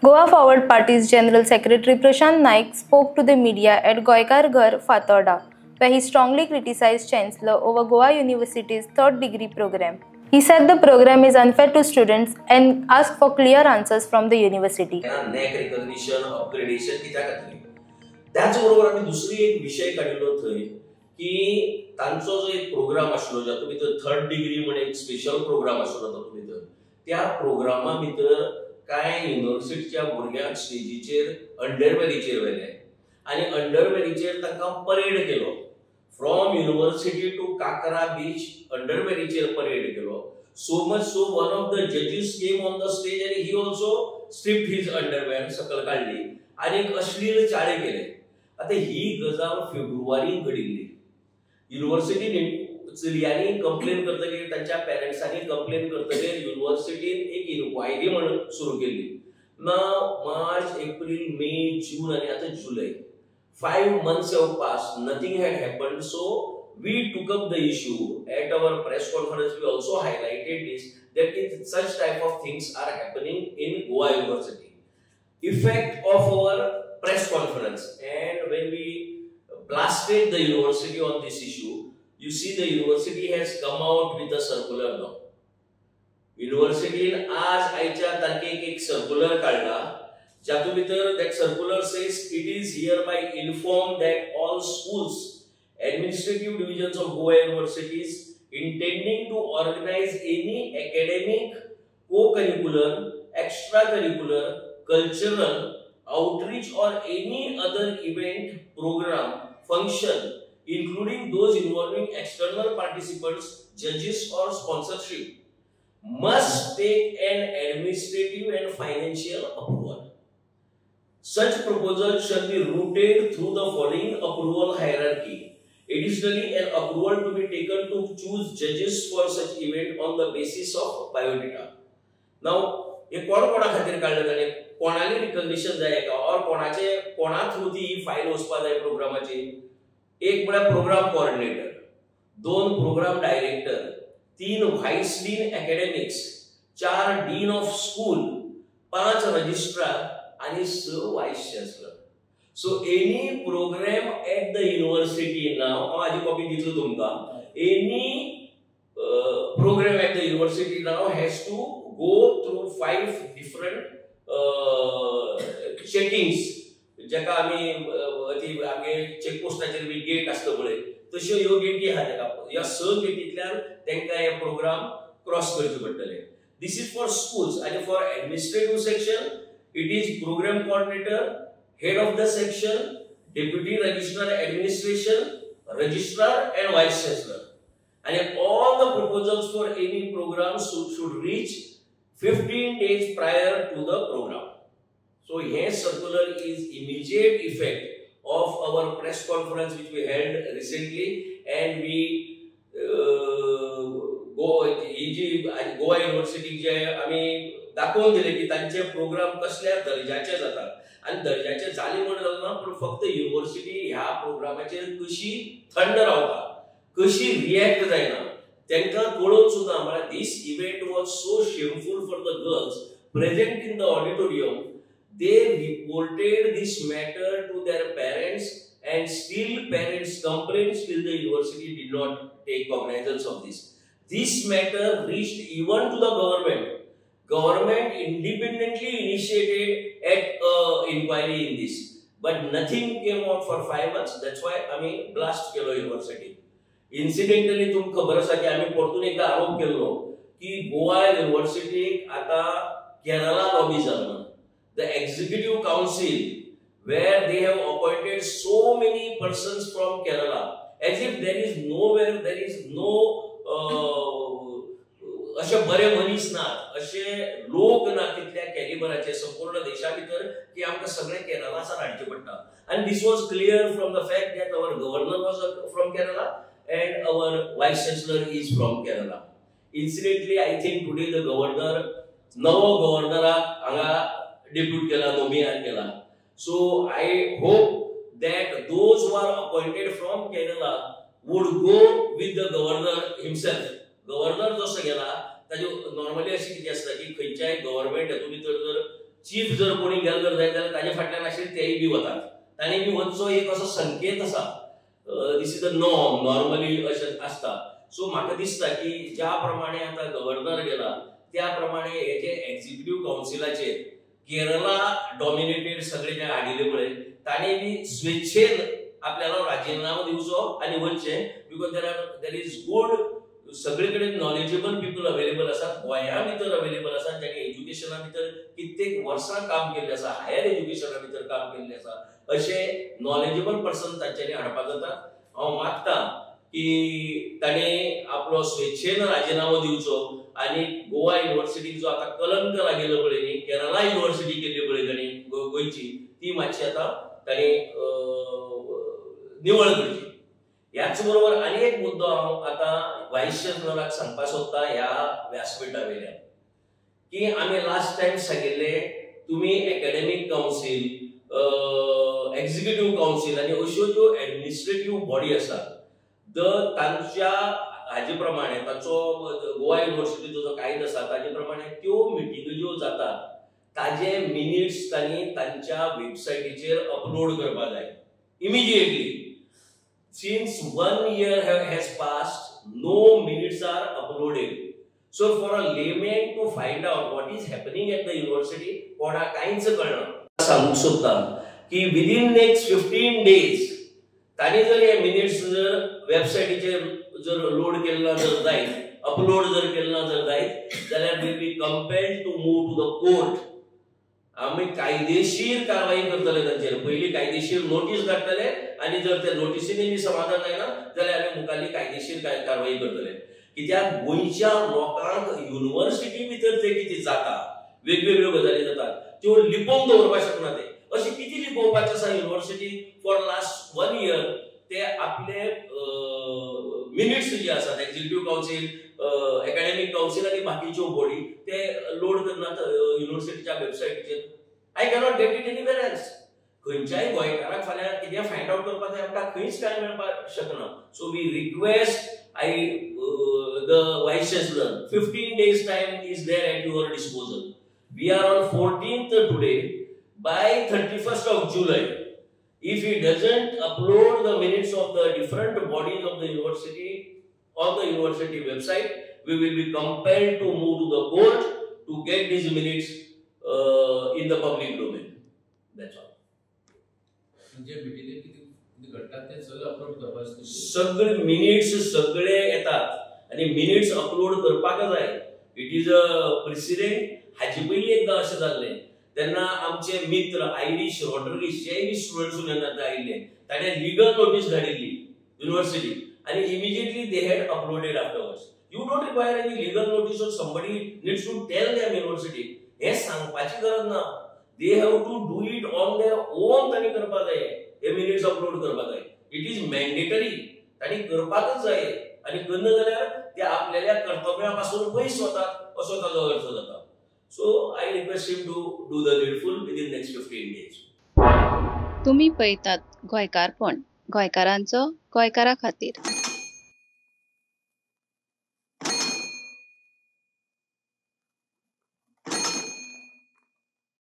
Goa Forward Party's General Secretary Prashant Naik spoke to the media at Goikar Ghar, Fatorda, where he strongly criticized Chancellor over Goa University's third degree program. He said the program is unfair to students and asked for clear answers from the university. NAAC recognition, upgradation कित्याक खातीर? त्याच बरोबर आमी दुसरी एक विषय काडिल्लो थंय की तांचो जो एक प्रोग्राम आसलो जातून भितर थर्ड डिग्री म्हणून एक स्पेशल प्रोग्राम आसलो तातून भितर त्या प्रोग्रामा भितर काय युनिव्हर्सिटीच्या भुरग्यांक स्टेजीचेर अंडरवेरीचेर व्हेले आनी अंडरवेरीचेर तांकां परेड केलो. From university to Kakra beach अंडरवेरीचेर परेड केलो. So much so one of the judges came on the stage and he also stripped his underwear सकल काढली आणि एक अश्लील चाळे केले. आता ही गजाल फेब्रुवारी घडिल्ली. युनिव्हर्सिटीने चलयांनी कंप्लेन करतकीर तांच्या पेरेंट्सांनी कंप्लेन करतकीर युनिव्हर्सिटीन एक इन्क्वायरी म्हणून सुरू केली. नाव मार्च, एप्रिल, मे, जून आणि आता जुलै 5 months have passed, nothing had happened. So we took up the issue at our press conference. We also highlighted this that such type of things are happening in Goa University. Effect of our press conference, and when we blasted the university on this issue, you see the university has come out with a circular now. University आज आयच्या तारखेक एक circular काढला जातून भितर that circular says it is hereby informed that all schools, administrative divisions of Goa universities intending to organize any academic, co-curricular, extracurricular, cultural, outreach or any other event, program, function, including those involving external participants, judges or sponsorship, must take an administrative and financial approval. Such proposals shall be routed through the following approval hierarchy. Additionally, an approval to be taken to choose judges for such event on the basis of biodata. Now, हे कोणा खातीर काढलं जाणे कोणाली recognition जाय का और कोणा through ती फाईल वचपा जाय प्रोग्रामाची. एक म्हळ्यार programme coordinator, 2 programme director, 3 vice dean academics, 4 dean of school, 5 registrar आणि 6 vice chancellor. So any program at the university now, माझी कॉपी दिसलो तुमका, any program at the university now has to go through 5 different checkings. जेका आम्ही ती आगे check पोस्टाचेर बी gate असतो पळय तश्यो ह्यो गेटी आहा तेका ह्या 6 गेटींतल्यान तांकां हे प्रोग्राम क्रॉस करचे पडटले. दिस इज फॉर स्कूल्स आणि for administrative section it is programme coordinator, head of the section, deputy registrar administration, registrar and vice chancellor. And all the proposals for any program should reach 15 days prior to the program. So here circular is immediate effect of our press conference which we held recently, and we Goa University जे आम्ही दाखवून दिले की त्यांचे programme कसल्या दर्जाचे जातात आणि दर्जाचे झाले म्हणून जाता पण फक्त युनिव्हर्सिटी ह्या प्रोग्रामाचेर कशी थंड रावता, कशी रिएक्ट जायना तांकां कळोवन सुद्धा म्हळ्यार this event was so shameful for the girls present in the auditorium. They reported this matter to their parents and still parents complained, still the university did not take cognizance of this. This matter reached even to the government. Government independently initiated an inquiry in this, but nothing came out for 5 months. That's why आम्ही blast केलो university. Incidentally तुमका खबर आसा की आम्ही परतून एकदा आरोप केलो की गोवा युनिव्हर्सिटी आता केरला लॉबी जालो. The executive council where they have appointed so many persons from Kerala as if there is nowhere, there is no असे बरे मनीस ना, असे लोक ना तितल्या कॅलिबराचे संपूर्ण देशा भितर की आमकां सगळे केरलासान हाडचे पडटा. And this was clear from the fact that our governor was from Kerala and our vice chancellor is from Kerala. Incidentally, I think today the governor, नवो गव्हर्नराक हांगा डेप्यूट केला, नोमियार केला. So I hope that those who are appointed from Kerala would go with the governor himself. Governor जसो गेला ताजे normally अशी किती असता की खंयच्याय गव्हर्नमेंट हेतून भितर जर चीफ जर कोणी गेलो जर जाय जाल्यार ताजे फाटल्यान आशिल्ले तेय बी वतात. ताणी बी वचचो एक असो संकेत आसा. दिस इज द नॉर्म, नॉर्मली अशें आसता. सो म्हाका दिसता की ज्या प्रमाणे आता गव्हर्नर गेला त्या प्रमाणे हेचे एक्झिक्युटिव्ह काउन्सिलाचेर केरला डॉमिनेटेड सगळे जे हाडिल्ले पळय ताणे बी स्वेच्छेन आपल्याला राजीनामो दिवचो आणि वचचें. बिकॉज देर इज गुड सगळे कडेन नॉलेजेबल पीपल अवेलेबल आसात. गोंया भितर अवेलेबल आसात ज्यांनी एज्युकेशना भितर कित्येक वर्सां काम केल्लें आसा, हायर एज्युकेशना भितर काम केल्लें आसा. अशे नॉलेजेबल पर्सन तांच्यांनी हाडपाक जाता. हांव मागतां की ताणे आपलो स्वेच्छेन राजीनामो दिवचो आणि गोवा युनिव्हर्सिटीक जो आता कलंक लागिल्लो पळय न्ही, केरला युनिव्हर्सिटी केल्ली पळय ताणी गोंयची, ती मातशी आता ताणी निवळ करची. ह्याच बरोबर आनी एक मुद्दो हांव आतां व्हायस चान्सलराक सांगपाक सोदता ह्या व्यासपीठा वयल्यान की आमी लास्ट टायम सांगिल्ले तुमी एकाडेमीक काउन्सील, एक्झिक्युटिव्ह काउन्सील आनी अश्यो ज्यो एडमिनिस्ट्रेटिव्ह बॉडी आसात तांच्या हाजे प्रमाणे ताचो गोवा युनिव्हर्सिटीचो जो कायदो आसा ताजे प्रमाणे त्यो मिटिंग ज्यो जातात ताजे मिनिट्स तांणी तांच्या वेबसायटीचेर अपलोड करपाक जाय immediately. Since 1 year has passed, no minutes are uploaded. So for a layman to find out what is happening at the university, कोणा काहीच कळना. सांगूंक सोदता की within next 15 days ताणी जर हे मिनिट्स जर वेबसायटीचेर जर लोड केल्लो जर जायत, अपलोड जर केल्लो जर जायत जाल्यार will be compelled to move to the court. आम्ही कायदेशीर कारवाई करतले तांचेर. पहिली कायदेशीर नोटीस धाडटले आणि जर त्या नोटिसीने बी समाधान जायना जाल्यार आमी मुखाल्ली कायदेशीर कारवाई करतले. कित्याक गोंयच्या लोकांक युनिव्हर्सिटी भितर जे कितें जाता, वेगवेगळ्यो गजाली जातात त्यो लिपोवन दवरपाक शकना ते. अशी किती लिपोवपाचें आसा युनिव्हर्सिटी फॉर लास्ट 1 year ते आपले मिनिट्स जे आसात एक्झिक्युटिव्ह काउन्सील, एकाडेमिक काउन्सील आणि बाकीच्यो बॉडी ते लोड करनात युनिव्हर्सिटीच्या वेबसायटीचेर. I cannot get it anywhere else. खंयच्याय गोंयकाराक फाल्यां कितें फायंड आउट करपाक जाय आमकां खंयच काय मेळपाक शकना. सो वी रिक्वेस्ट द वायस chancellor 15 days time is there at your disposal. We are on 14th today. By 31st of July, if he doesn't upload the minutes of the different bodies of the university on the university website, we will be compelled to move to the court to get these minutes in the public domain. That's all. सगळे minutes सगळे येतात आणि minutes upload करपाक जाय. It is a president. हाजी पयलीं एकदां अशें जाल्लें तेन्ना आमचे मित्र आयरिश रॉड्रिगीसचे बी स्टुडंट्स येतात आयिल्ले. ताणें लिगल नोटीस धाडिल्ली युनिव्हर्सिटी आणि immediately they had uploaded afterwards. You don't require any legal notice or somebody needs to tell them university. हे सांगपाची गरज ना. They have to do it on their own. तांणी करपाक जाय हे मिनिट्स अपलोड करपाक जाय. It is mandatory. तांणी करपाकच जाय आणि करना जाल्यार ते आपल्याल्या कर्तव्यापासून पयस वतात असो ताजो अर्थ जाता. So I request him to do the needful within next 15 days. तुम्ही पळयतात गोंयकारपण, गोंयकारांचो गोंयकारा खातीर.